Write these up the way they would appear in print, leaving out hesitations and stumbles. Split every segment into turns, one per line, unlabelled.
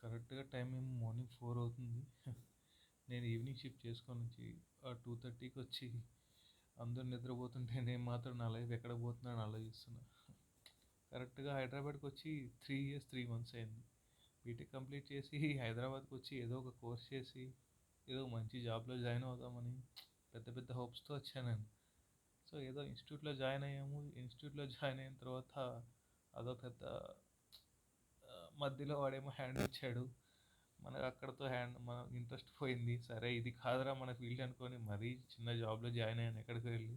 కరెక్ట్‌గా టైమేమో మార్నింగ్ 4 అవుతుంది. నేను ఈవినింగ్ షిఫ్ట్ చేసుకొనొచ్చి 2:30కి అందరూ నిద్రపోతుంటే నేను మాత్రం నా లైఫ్ ఎక్కడికి పోతుందని ఆలోచిస్తున్నా. కరెక్ట్‌గా హైదరాబాద్‌కొచ్చి 3 ఇయర్స్ 3 మంత్స్ అయింది. బీటెక్ కంప్లీట్ చేసి హైదరాబాద్‌కొచ్చి ఏదో ఒక కోర్స్ చేసి ఏదో మంచి జాబ్‌లో జాయిన్ అవుదామని పెద్ద పెద్ద హోప్స్‌తో వచ్చా నేను. సో, ఏదో ఇన్‌స్టిట్యూట్‌లో జాయిన్ అయ్యాము. ఇన్‌స్టిట్యూట్‌లో జాయిన్ అయిన తర్వాత అదో పెద్ద మధ్యలో వాడేమో హ్యాండ్ ఇచ్చాడు. మనకు అక్కడితో మన ఇంట్రెస్ట్ పోయింది. సరే ఇది కాదురా మన ఫీల్డ్ అనుకోని మరీ చిన్న జాబ్‌లో జాయిన్ అయ్యాను ఎక్కడికో వెళ్ళి.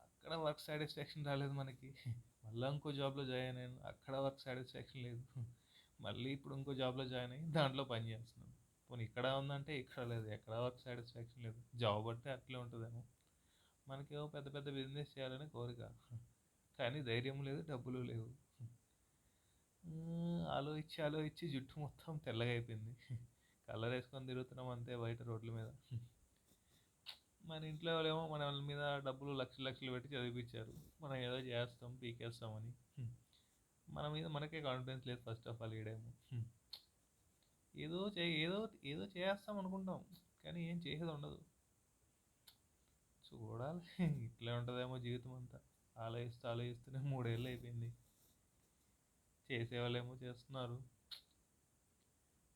అక్కడ వర్క్ సాటిస్ఫాక్షన్ రాలేదు మనకి. మళ్ళా ఇంకో జాబ్‌లో జాయిన్ అయ్యాను. అక్కడ వర్క్ సాటిస్ఫాక్షన్ లేదు. మళ్ళీ ఇప్పుడు ఇంకో జాబ్‌లో జాయిన్ అయ్యి దాంట్లో పని చేస్తున్నాను. పోనీ ఇక్కడ ఉందంటే ఇక్కడ లేదు. ఎక్కడ వర్క్ సాటిస్ఫాక్షన్ లేదు. జాబ్ అంటే అట్లే ఉంటదేమో. మనకేమో పెద్ద పెద్ద బిజినెస్ చేయాలని కోరిక. కానీ ధైర్యం లేదు, డబ్బులు లేవు. ఆలోచించి ఆలోచించి జుట్టు మొత్తం తెల్లగా అయిపోయింది. కలర్ వేసుకొని తిరుగుతున్నాం అంతే బయట రోడ్ల మీద. మన ఇంట్లో వాళ్ళేమో మన మీద డబ్బులు లక్షలు లక్షలు పెట్టి చదివిపించారు. మనం ఏదో చేస్తాం పీకేస్తామని. మన మీద మనకే కాన్ఫిడెన్స్ లేదు ఫస్ట్ ఆఫ్ ఆల్ ఈడేమో. ఏదో ఏదో చేస్తాం అనుకుంటాం కానీ ఏం చేసేది ఉండదు. చూడాలి ఇట్లే ఉంటుందేమో జీవితం అంతా. ఆలోచిస్తూ ఆలోచిస్తూనే 3 ఏళ్ళు అయిపోయింది. చేసేవాళ్ళేమో చేస్తున్నారు.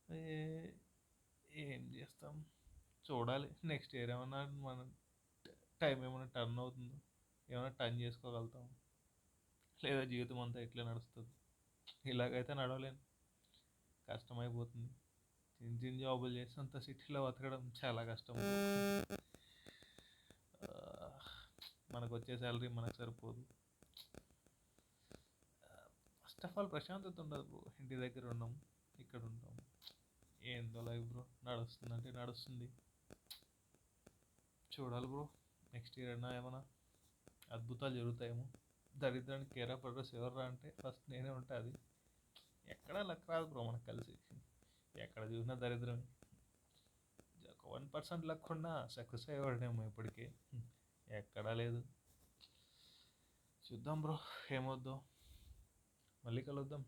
ఏ- ఏం చేస్తాం చూడాలి నెక్స్ట్ ఇయర్ ఏమన్నా మన టైం ఏమైనా టర్న్ అవుతుందో, ఏమైనా టర్న్ చేసుకోగలుగుతాం, లేదా జీవితం అంతా ఇట్లే నడుస్తుంది. ఇలాగైతే నడవలేను, కష్టమైపోతుంది. చిన్న చిన్న జాబులు చేసినంత సిటీలో బతకడం చాలా కష్టం. ఆ, మనకు వచ్చే శాలరీ మనకు సరిపోదు. ఫస్ట్ ఆఫ్ ఆల్ ప్రశాంతత ఉండదు బ్రో. ఇంటి దగ్గర ఉన్నాం, ఇక్కడ ఉంటాం, ఏందో లైఫ్ బ్రో. నడుస్తుందంటే నడుస్తుంది. చూడాలి బ్రో నెక్స్ట్ ఇయర్ అయినా ఏమైనా అద్భుతాలు జరుగుతాయేమో. దరిద్రానికి కేర్ ఆఫ్ అడ్రస్ ఎవర్రా అంటే ఫస్ట్ నేనే ఉంటా. అది ఎక్కడా లక్ రాదు బ్రో మనకు కలిసి. ఎక్కడ చూసినా దరిద్రం. ఒక 1% లక్ ఉన్నా సక్సెస్ అయ్యేవాడేమో ఇప్పటికే. ఎక్కడా లేదు. చూద్దాం బ్రో ఏమవుద్దో. మళ్ళీ కలుద్దాం.